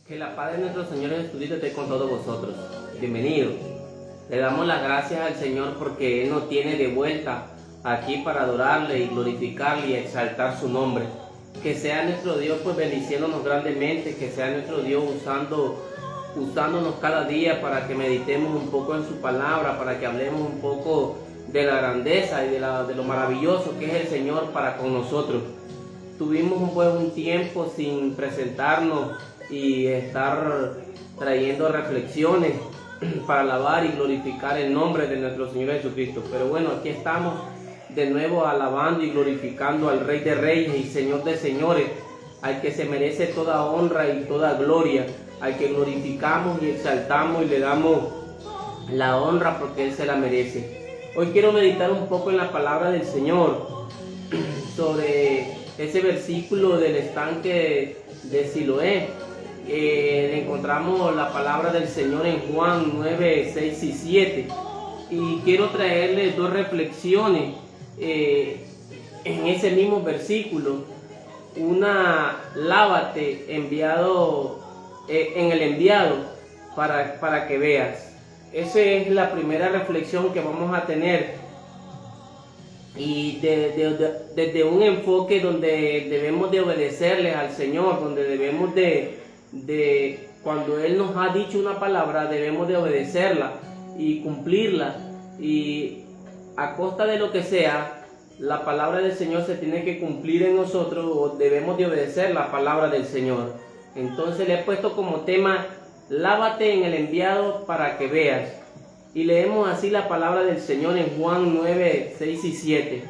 Que la paz de nuestro Señor Jesucristo esté con todos vosotros. Bienvenido. Le damos las gracias al Señor porque Él nos tiene de vuelta aquí para adorarle y glorificarle y exaltar su nombre. Que sea nuestro Dios pues bendiciéndonos grandemente, que sea nuestro Dios usándonos cada día para que meditemos un poco en su palabra, para que hablemos un poco de la grandeza y de lo maravilloso que es el Señor para con nosotros. Tuvimos un tiempo sin presentarnos y estar trayendo reflexiones para alabar y glorificar el nombre de nuestro Señor Jesucristo. Pero bueno, aquí estamos de nuevo alabando y glorificando al Rey de Reyes y Señor de Señores, al que se merece toda honra y toda gloria, al que glorificamos y exaltamos y le damos la honra porque Él se la merece. Hoy quiero meditar un poco en la palabra del Señor sobre ese versículo del estanque de Siloé. Encontramos la palabra del Señor en Juan 9, 6 y 7. Y quiero traerles dos reflexiones en ese mismo versículo. Una, lávate enviado en el enviado para que veas. Esa es la primera reflexión que vamos a tener. Y desde un enfoque donde debemos de obedecerle al Señor, donde debemos cuando Él nos ha dicho una palabra, debemos de obedecerla y cumplirla, y a costa de lo que sea, la palabra del Señor se tiene que cumplir en nosotros, o debemos de obedecer la palabra del Señor. Entonces le he puesto como tema, lávate en el enviado para que veas. Y leemos así la palabra del Señor en Juan 9, 6 y 7.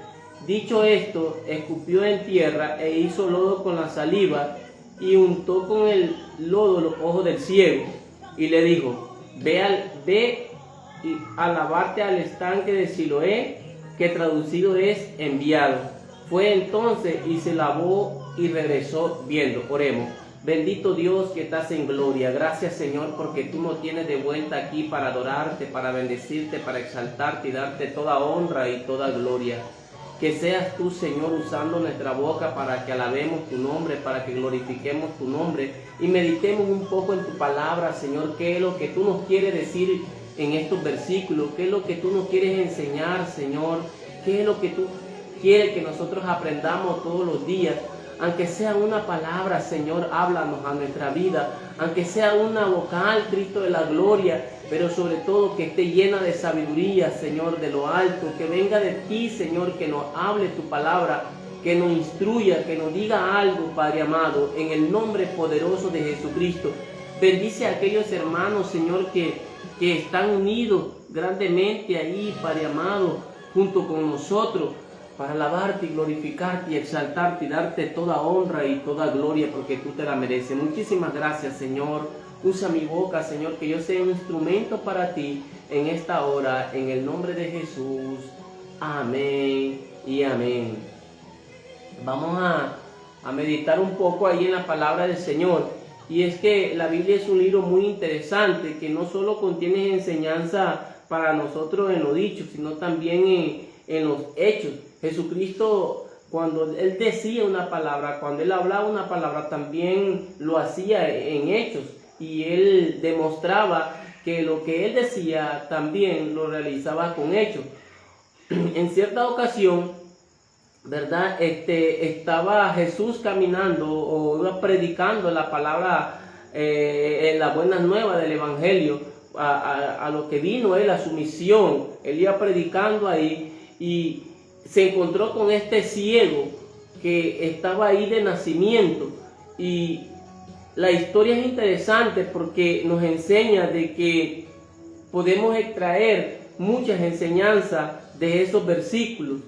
Dicho esto, escupió en tierra e hizo lodo con la saliva y untó con el lodo los ojos del ciego. Y le dijo, ve a lavarte al estanque de Siloé, que traducido es enviado. Fue entonces y se lavó y regresó viendo. Oremos. Bendito Dios que estás en gloria. Gracias, Señor, porque tú nos tienes de vuelta aquí para adorarte, para bendecirte, para exaltarte y darte toda honra y toda gloria. Que seas tú, Señor, usando nuestra boca para que alabemos tu nombre, para que glorifiquemos tu nombre y meditemos un poco en tu palabra, Señor. ¿Qué es lo que tú nos quieres decir en estos versículos? ¿Qué es lo que tú nos quieres enseñar, Señor? ¿Qué es lo que tú quieres que nosotros aprendamos todos los días? Aunque sea una palabra, Señor, háblanos a nuestra vida. Aunque sea una vocal, Cristo de la gloria, pero sobre todo que esté llena de sabiduría, Señor, de lo alto. Que venga de ti, Señor, que nos hable tu palabra, que nos instruya, que nos diga algo, Padre amado, en el nombre poderoso de Jesucristo. Bendice a aquellos hermanos, Señor, que están unidos grandemente ahí, Padre amado, junto con nosotros, para alabarte y glorificarte y exaltarte y darte toda honra y toda gloria porque tú te la mereces. Muchísimas gracias, Señor. Usa mi boca, Señor, que yo sea un instrumento para ti en esta hora, en el nombre de Jesús. Amén y amén. Vamos a meditar un poco ahí en la palabra del Señor. Y es que la Biblia es un libro muy interesante que no solo contiene enseñanza para nosotros en lo dicho, sino también en los hechos. Jesucristo, cuando Él decía una palabra, cuando Él hablaba una palabra, también lo hacía en hechos. Y Él demostraba que lo que Él decía también lo realizaba con hechos. En cierta ocasión, ¿verdad? Estaba Jesús caminando o iba predicando la palabra, las buenas nuevas del Evangelio, a lo que vino Él, a su misión. Él iba predicando ahí y se encontró con este ciego que estaba ahí de nacimiento. Y la historia es interesante porque nos enseña de que podemos extraer muchas enseñanzas de esos versículos.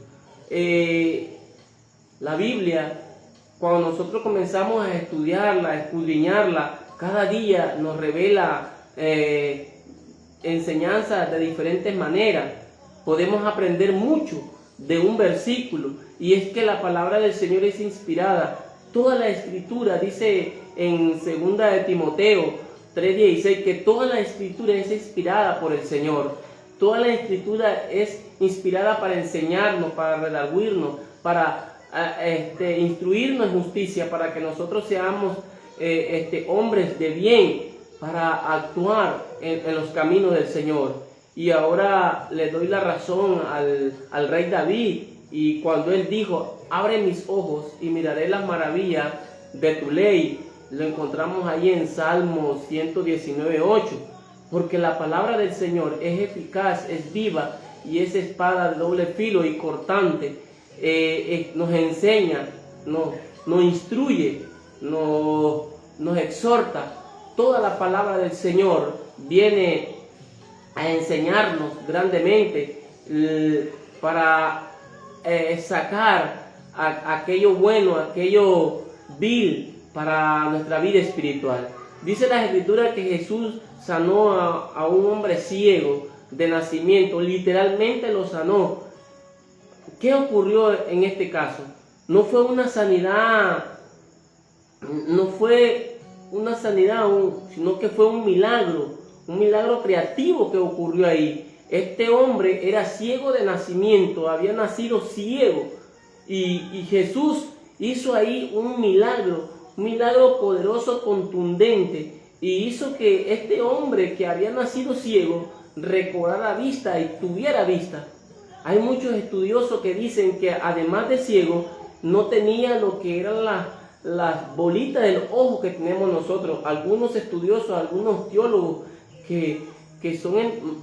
La Biblia, cuando nosotros comenzamos a estudiarla, a escudriñarla, cada día nos revela enseñanzas de diferentes maneras. Podemos aprender mucho de un versículo, y es que la palabra del Señor es inspirada. Toda la escritura, dice en 2 de Timoteo 3:16, que toda la escritura es inspirada por el Señor. Toda la escritura es inspirada para enseñarnos, para redarguirnos, para instruirnos en justicia, para que nosotros seamos hombres de bien para actuar en los caminos del Señor. Y ahora le doy la razón al rey David, y cuando él dijo, abre mis ojos y miraré las maravillas de tu ley, lo encontramos ahí en Salmo 119:8, porque la palabra del Señor es eficaz, es viva y es espada de doble filo y cortante. Nos enseña, nos instruye, nos exhorta. Toda la palabra del Señor viene a enseñarnos grandemente para sacar aquello bueno, aquello vil para nuestra vida espiritual. Dice la Escritura que Jesús sanó a un hombre ciego de nacimiento, literalmente lo sanó. ¿Qué ocurrió en este caso? No fue una sanidad, sino que fue un milagro creativo que ocurrió ahí. Este hombre era ciego de nacimiento, había nacido ciego, y Jesús hizo ahí un milagro poderoso, contundente, y hizo que este hombre que había nacido ciego recobrara vista y tuviera vista. Hay muchos estudiosos que dicen que además de ciego no tenía lo que eran las bolitas del ojo que tenemos nosotros. Algunos estudiosos, algunos teólogos que son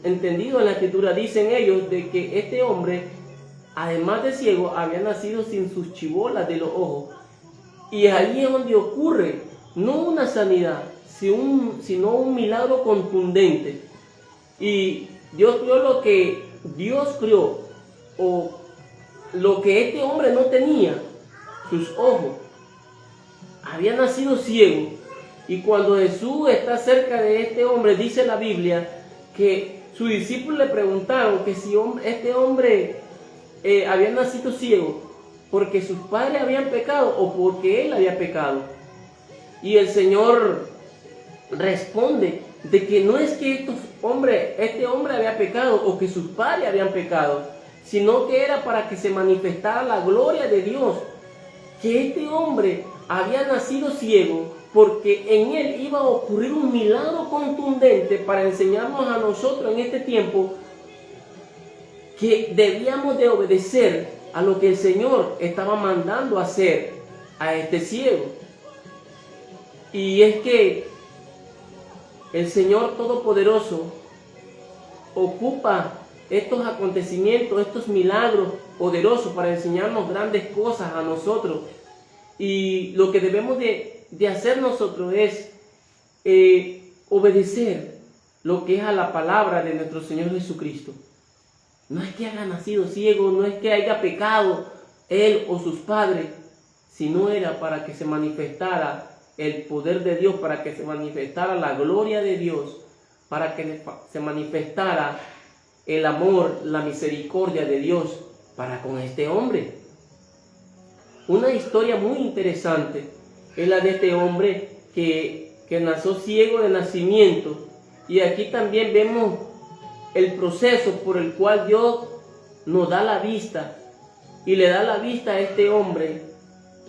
entendidos en la Escritura, dicen ellos de que este hombre, además de ciego, había nacido sin sus chibolas de los ojos. Y ahí es donde ocurre no una sanidad, sino un milagro contundente. Y Dios creó lo que Dios creó, o lo que este hombre no tenía, sus ojos. Había nacido ciego. Y cuando Jesús está cerca de este hombre, dice la Biblia que sus discípulos le preguntaron que si este hombre había nacido ciego porque sus padres habían pecado o porque él había pecado. Y el Señor responde de que no es que este hombre había pecado o que sus padres habían pecado, sino que era para que se manifestara la gloria de Dios, que este hombre había nacido ciego porque en él iba a ocurrir un milagro contundente para enseñarnos a nosotros en este tiempo que debíamos de obedecer a lo que el Señor estaba mandando hacer a este ciego. Y es que el Señor Todopoderoso ocupa estos acontecimientos, estos milagros poderosos para enseñarnos grandes cosas a nosotros. Y lo que debemos de hacer nosotros es obedecer lo que es a la palabra de nuestro Señor Jesucristo. No es que haya nacido ciego, no es que haya pecado él o sus padres, sino era para que se manifestara el poder de Dios, para que se manifestara la gloria de Dios, para que se manifestara el amor, la misericordia de Dios para con este hombre. Una historia muy interesante es la de este hombre que nació ciego de nacimiento, y aquí también vemos el proceso por el cual Dios nos da la vista y le da la vista a este hombre.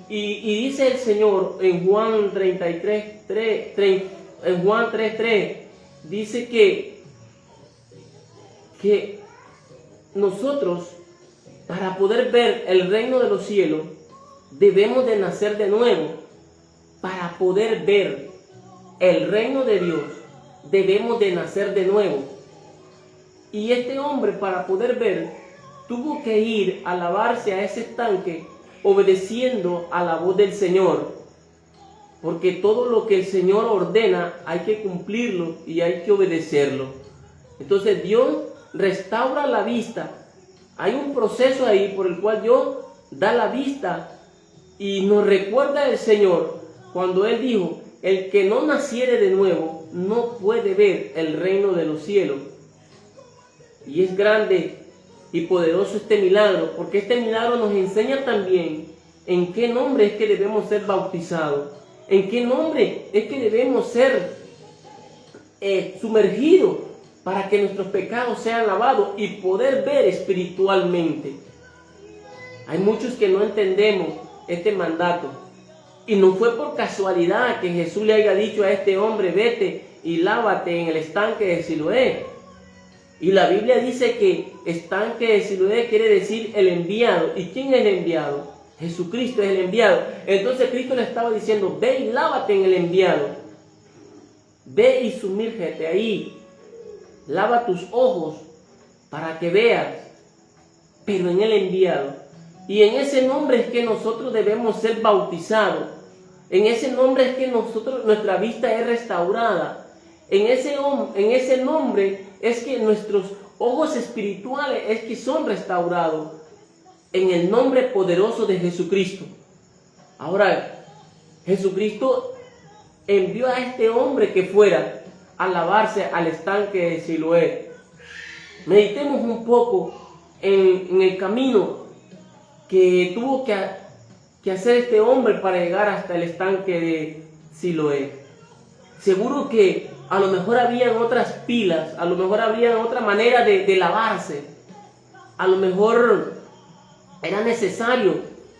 Y dice el Señor en Juan 3:3, dice que nosotros, para poder ver el reino de los cielos, debemos de nacer de nuevo. Para poder ver el reino de Dios, debemos de nacer de nuevo. Y este hombre, para poder ver, tuvo que ir a lavarse a ese estanque obedeciendo a la voz del Señor, porque todo lo que el Señor ordena hay que cumplirlo y hay que obedecerlo. Entonces Dios restaura la vista. Hay un proceso ahí por el cual Dios da la vista, y nos recuerda el Señor cuando Él dijo: el que no naciere de nuevo no puede ver el reino de los cielos. Y es grande y poderoso este milagro, porque este milagro nos enseña también en qué nombre es que debemos ser bautizados, en qué nombre es que debemos ser sumergidos para que nuestros pecados sean lavados y poder ver espiritualmente. Hay muchos que no entendemos este mandato, Y no fue por casualidad que Jesús le haya dicho a este hombre, vete y lávate en el estanque de Siloé. Y la Biblia dice que estanque de Siloé quiere decir el enviado. ¿Y quién es el enviado? Jesucristo es el enviado. Entonces Cristo le estaba diciendo, ve y lávate en el enviado. Ve y sumírgete ahí. Lava tus ojos para que veas, pero en el enviado. Y en ese nombre es que nosotros debemos ser bautizados. En ese nombre es que nuestra vista es restaurada. En ese nombre es que nuestros ojos espirituales es que son restaurados. En el nombre poderoso de Jesucristo. Ahora, Jesucristo envió a este hombre que fuera a lavarse al estanque de Siloé. Meditemos un poco en el camino que tuvo que hacer este hombre para llegar hasta el estanque de Siloé. Seguro que a lo mejor habían otras pilas, a lo mejor había otra manera de lavarse. A lo mejor era necesario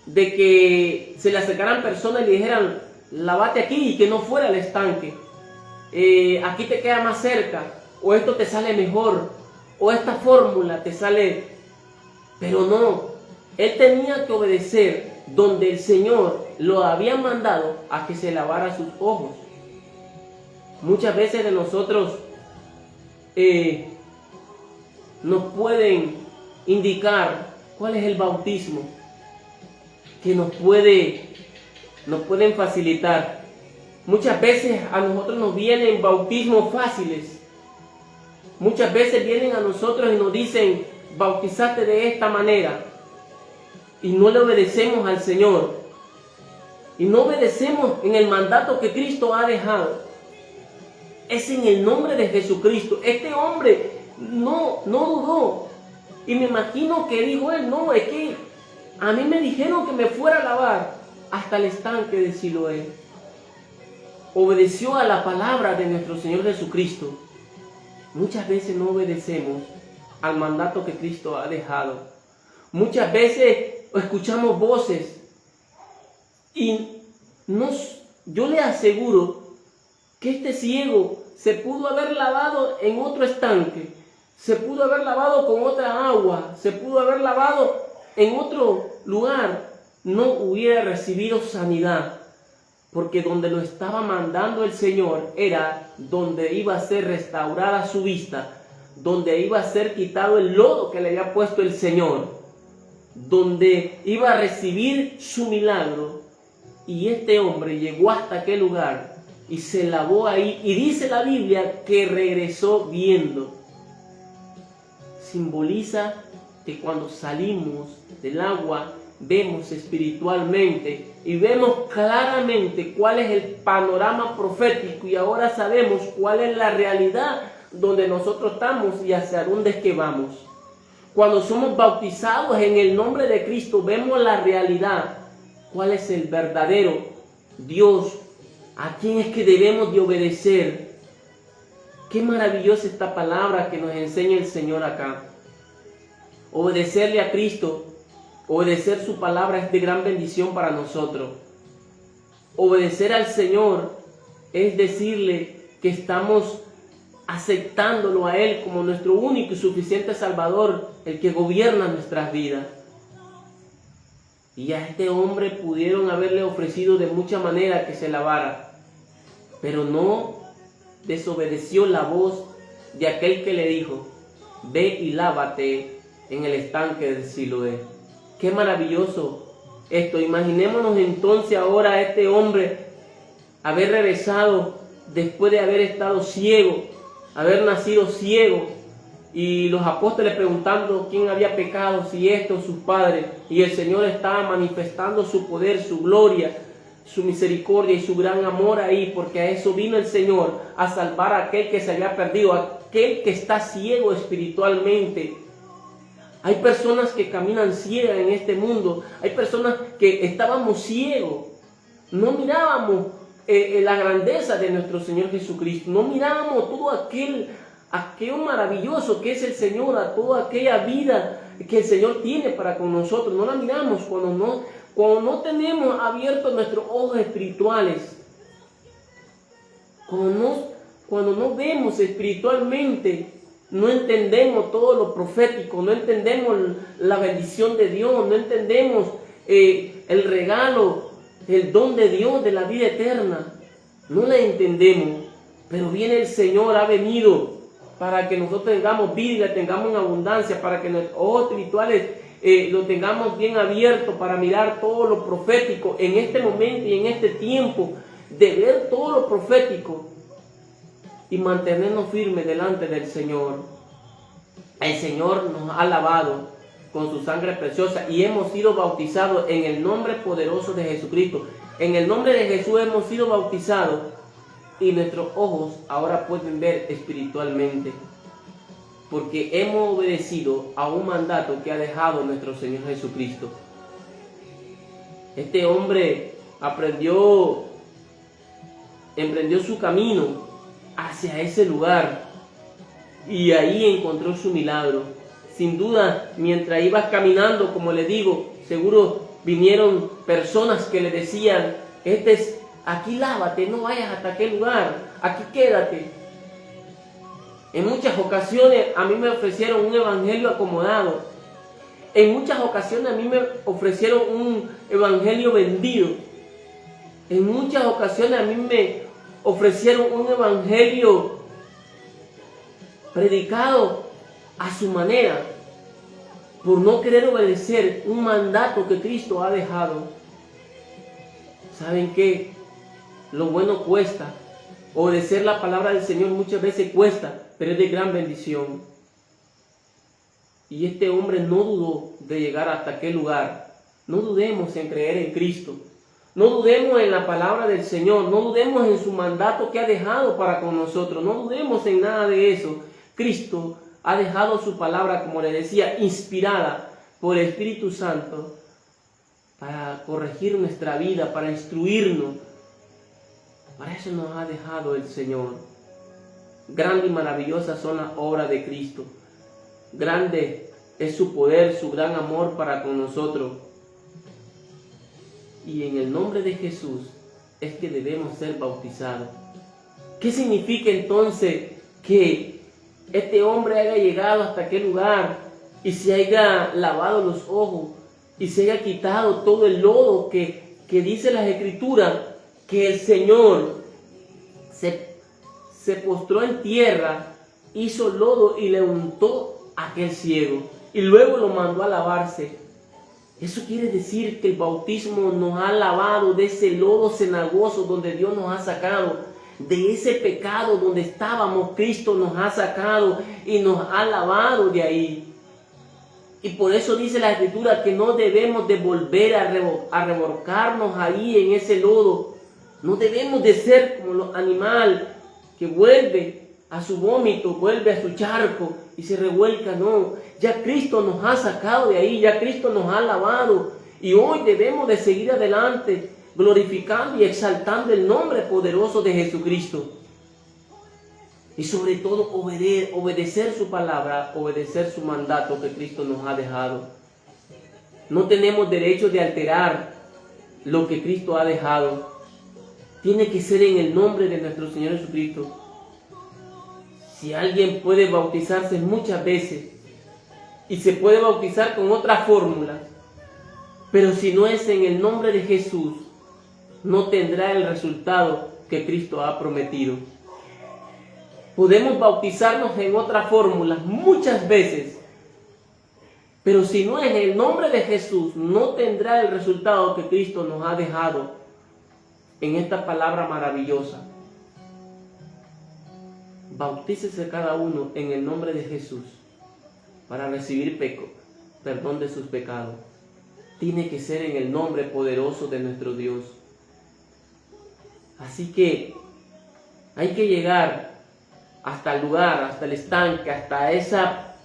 de que se le acercaran personas y le dijeran, lávate aquí, y que no fuera al estanque. Aquí te queda más cerca, o esto te sale mejor, o esta fórmula te sale. Pero no, él tenía que obedecer donde el Señor lo había mandado a que se lavara sus ojos. Muchas veces de nosotros nos pueden indicar cuál es el bautismo que nos pueden facilitar. Muchas veces a nosotros nos vienen bautismos fáciles. Muchas veces vienen a nosotros y nos dicen, bautizaste de esta manera. Y no le obedecemos al Señor. Y no obedecemos en el mandato que Cristo ha dejado. Es en el nombre de Jesucristo. Este hombre no dudó. Y me imagino que dijo él, no, es que a mí me dijeron que me fuera a lavar hasta el estanque de Siloé. Obedeció a la palabra de nuestro Señor Jesucristo. Muchas veces no obedecemos al mandato que Cristo ha dejado. Muchas veces escuchamos voces y yo le aseguro que este ciego se pudo haber lavado en otro estanque, se pudo haber lavado con otra agua, se pudo haber lavado en otro lugar, no hubiera recibido sanidad, porque donde lo estaba mandando el Señor era donde iba a ser restaurada su vista, donde iba a ser quitado el lodo que le había puesto el Señor, donde iba a recibir su milagro. Y este hombre llegó hasta aquel lugar y se lavó ahí, y dice la Biblia que regresó viendo. Simboliza que cuando salimos del agua vemos espiritualmente y vemos claramente cuál es el panorama profético, y ahora sabemos cuál es la realidad donde nosotros estamos y hacia dónde es que vamos. Cuando somos bautizados en el nombre de Cristo, vemos la realidad, cuál es el verdadero Dios, a quién es que debemos de obedecer. Qué maravillosa esta palabra que nos enseña el Señor acá. Obedecerle a Cristo, obedecer su palabra es de gran bendición para nosotros. Obedecer al Señor es decirle que estamos aceptándolo a Él como nuestro único y suficiente Salvador, el que gobierna nuestras vidas. Y a este hombre pudieron haberle ofrecido de mucha manera que se lavara, pero no desobedeció la voz de aquel que le dijo, ve y lávate en el estanque del Siloé. Qué maravilloso esto. Imaginémonos entonces ahora a este hombre haber regresado después de haber estado ciego, haber nacido ciego, y los apóstoles preguntando quién había pecado, si esto o sus padres, y el Señor estaba manifestando su poder, su gloria, su misericordia y su gran amor ahí, porque a eso vino el Señor, a salvar a aquel que se había perdido, a aquel que está ciego espiritualmente. Hay personas que caminan ciegas en este mundo, hay personas que estábamos ciegos, no mirábamos la grandeza de nuestro Señor Jesucristo, no mirábamos todo aquello maravilloso que es el Señor, a toda aquella vida que el Señor tiene para con nosotros, no la miramos cuando no tenemos abiertos nuestros ojos espirituales, cuando no vemos espiritualmente, no entendemos todo lo profético, no entendemos la bendición de Dios, no entendemos el regalo, el don de Dios de la vida eterna. No la entendemos, pero viene el Señor, ha venido para que nosotros tengamos vida y la tengamos en abundancia, para que nuestros ojos espirituales lo tengamos bien abiertos para mirar todo lo profético en este momento y en este tiempo, de ver todo lo profético y mantenernos firmes delante del Señor. El Señor nos ha lavado con su sangre preciosa y hemos sido bautizados en el nombre poderoso de Jesucristo. En el nombre de Jesús hemos sido bautizados y nuestros ojos ahora pueden ver espiritualmente, porque hemos obedecido a un mandato que ha dejado nuestro Señor Jesucristo. Este hombre emprendió su camino hacia ese lugar y ahí encontró su milagro. Sin duda, mientras iba caminando, como le digo, seguro vinieron personas que le decían: aquí lávate, no vayas hasta aquel lugar, aquí quédate. En muchas ocasiones a mí me ofrecieron un evangelio acomodado. En muchas ocasiones a mí me ofrecieron un evangelio vendido. En muchas ocasiones a mí me ofrecieron un evangelio predicado a su manera, por no querer obedecer un mandato que Cristo ha dejado. ¿Saben qué? Lo bueno cuesta. Obedecer la palabra del Señor muchas veces cuesta, pero es de gran bendición. Y este hombre no dudó de llegar hasta aquel lugar. No dudemos en creer en Cristo. No dudemos en la palabra del Señor. No dudemos en su mandato que ha dejado para con nosotros. No dudemos en nada de eso. Cristo ha dejado su palabra, como le decía, inspirada por el Espíritu Santo para corregir nuestra vida, para instruirnos. Para eso nos ha dejado el Señor. Grande y maravillosa son las obras de Cristo. Grande es su poder, su gran amor para con nosotros. Y en el nombre de Jesús es que debemos ser bautizados. ¿Qué significa entonces que este hombre haya llegado hasta aquel lugar y se haya lavado los ojos y se haya quitado todo el lodo que dice las Escrituras? Que el Señor se postró en tierra, hizo lodo y le untó a aquel ciego y luego lo mandó a lavarse. Eso quiere decir que el bautismo nos ha lavado de ese lodo cenagoso donde Dios nos ha sacado, de ese pecado donde estábamos. Cristo nos ha sacado y nos ha lavado de ahí. Y por eso dice la Escritura que no debemos de volver a revolcarnos ahí en ese lodo. No debemos de ser como los animales que vuelve a su vómito, vuelve a su charco y se revuelca. No, ya Cristo nos ha sacado de ahí, ya Cristo nos ha lavado. Y hoy debemos de seguir adelante, glorificando y exaltando el nombre poderoso de Jesucristo. Y sobre todo obedecer su palabra, obedecer su mandato que Cristo nos ha dejado. No tenemos derecho de alterar lo que Cristo ha dejado. Tiene que ser en el nombre de nuestro Señor Jesucristo. Si alguien puede bautizarse muchas veces y se puede bautizar con otras fórmulas, pero si no es en el nombre de Jesús, no tendrá el resultado que Cristo ha prometido. Podemos bautizarnos en otras fórmulas muchas veces, pero si no es en el nombre de Jesús, no tendrá el resultado que Cristo nos ha dejado en esta palabra maravillosa. Bautícese cada uno en el nombre de Jesús para recibir perdón de sus pecados. Tiene que ser en el nombre poderoso de nuestro Dios. Así que hay que llegar hasta el lugar, hasta el estanque, hasta esa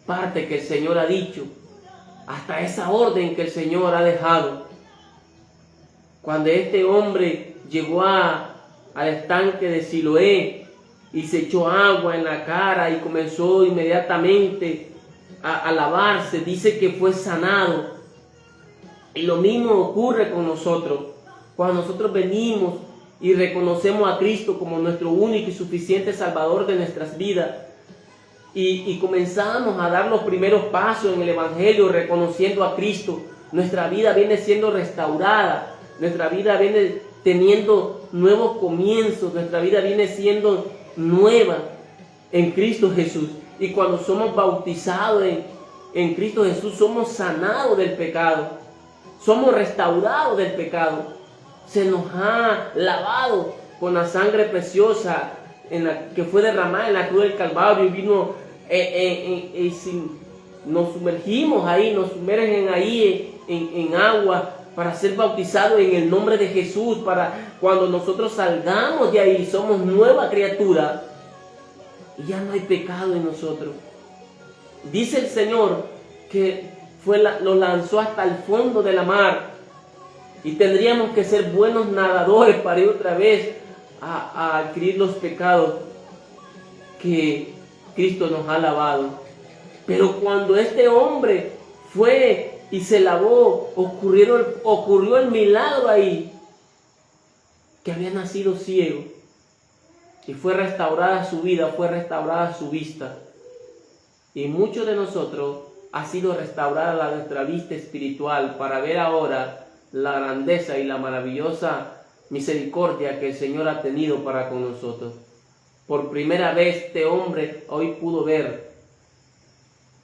parte que el Señor ha dicho, hasta esa orden que el Señor ha dejado. Cuando este hombre llegó al estanque de Siloé y se echó agua en la cara y comenzó inmediatamente a lavarse, dice que fue sanado. Y lo mismo ocurre con nosotros. Cuando nosotros venimos y reconocemos a Cristo como nuestro único y suficiente Salvador de nuestras vidas, y comenzamos a dar los primeros pasos en el Evangelio reconociendo a Cristo, nuestra vida viene siendo restaurada, nuestra vida viene teniendo nuevos comienzos, nuestra vida viene siendo nueva en Cristo Jesús. Y cuando somos bautizados en Cristo Jesús, somos sanados del pecado, somos restaurados del pecado. Se nos ha lavado con la sangre preciosa que fue derramada en la cruz del Calvario, y vino nos sumergimos ahí, nos sumergen ahí en agua para ser bautizados en el nombre de Jesús, para cuando nosotros salgamos de ahí somos nueva criatura y ya no hay pecado en nosotros. Dice el Señor que lo lanzó hasta el fondo de la mar, y tendríamos que ser buenos nadadores para ir otra vez a adquirir los pecados que Cristo nos ha lavado. Pero cuando este hombre fue y se lavó, ocurrió el milagro ahí, que había nacido ciego, y fue restaurada su vida, fue restaurada su vista. Y muchos de nosotros ha sido restaurada nuestra vista espiritual para ver ahora la grandeza y la maravillosa misericordia que el Señor ha tenido para con nosotros. Por primera vez este hombre hoy pudo ver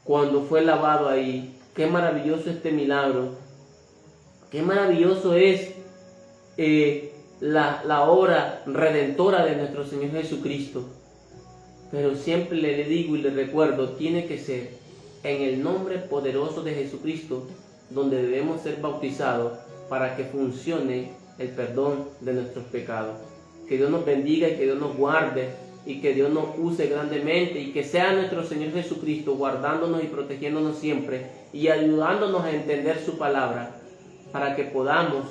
cuando fue lavado ahí. Qué maravilloso este milagro. Qué maravilloso es la obra redentora de nuestro Señor Jesucristo. Pero siempre le digo y le recuerdo, tiene que ser en el nombre poderoso de Jesucristo donde debemos ser bautizados para que funcione el perdón de nuestros pecados. Que Dios nos bendiga y que Dios nos guarde, y que Dios nos use grandemente, y que sea nuestro Señor Jesucristo guardándonos y protegiéndonos siempre y ayudándonos a entender su palabra, para que podamos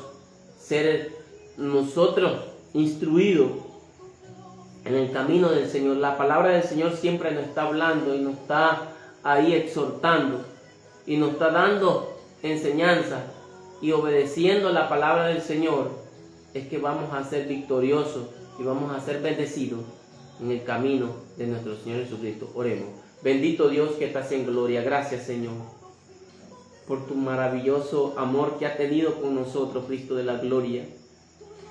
ser nosotros instruidos en el camino del Señor. La palabra del Señor siempre nos está hablando y nos está ahí exhortando y nos está dando enseñanza, y obedeciendo la palabra del Señor es que vamos a ser victoriosos y vamos a ser bendecidos en el camino de nuestro Señor Jesucristo. Oremos. Bendito Dios que estás en gloria. Gracias, Señor, por tu maravilloso amor que has tenido con nosotros, Cristo de la gloria.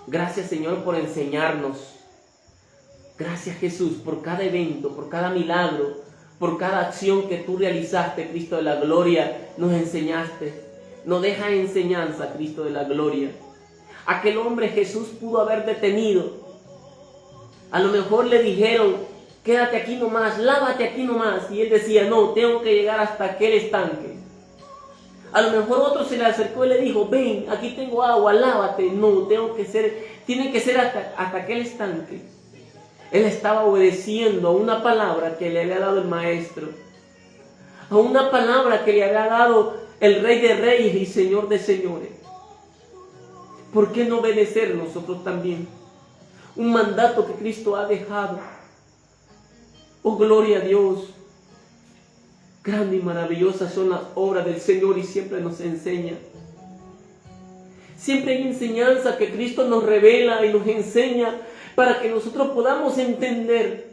Gracias, Señor, por enseñarnos. Gracias, Jesús, por cada evento, por cada milagro, por cada acción que tú realizaste, Cristo de la gloria. Nos enseñaste. Nos deja enseñanza, Cristo de la gloria. Aquel hombre Jesús pudo haber detenido. A lo mejor le dijeron, quédate aquí nomás, lávate aquí nomás. Y él decía, no, tengo que llegar hasta aquel estanque. A lo mejor otro se le acercó y le dijo, ven, aquí tengo agua, lávate. No, tiene que ser hasta aquel estanque. Él estaba obedeciendo a una palabra que le había dado el Maestro, a una palabra que le había dado el Rey de Reyes y Señor de Señores. ¿Por qué no obedecer nosotros también? Un mandato que Cristo ha dejado. Oh, gloria a Dios. Grande y maravillosas son las obras del Señor, y siempre nos enseña. Siempre hay enseñanza que Cristo nos revela y nos enseña para que nosotros podamos entender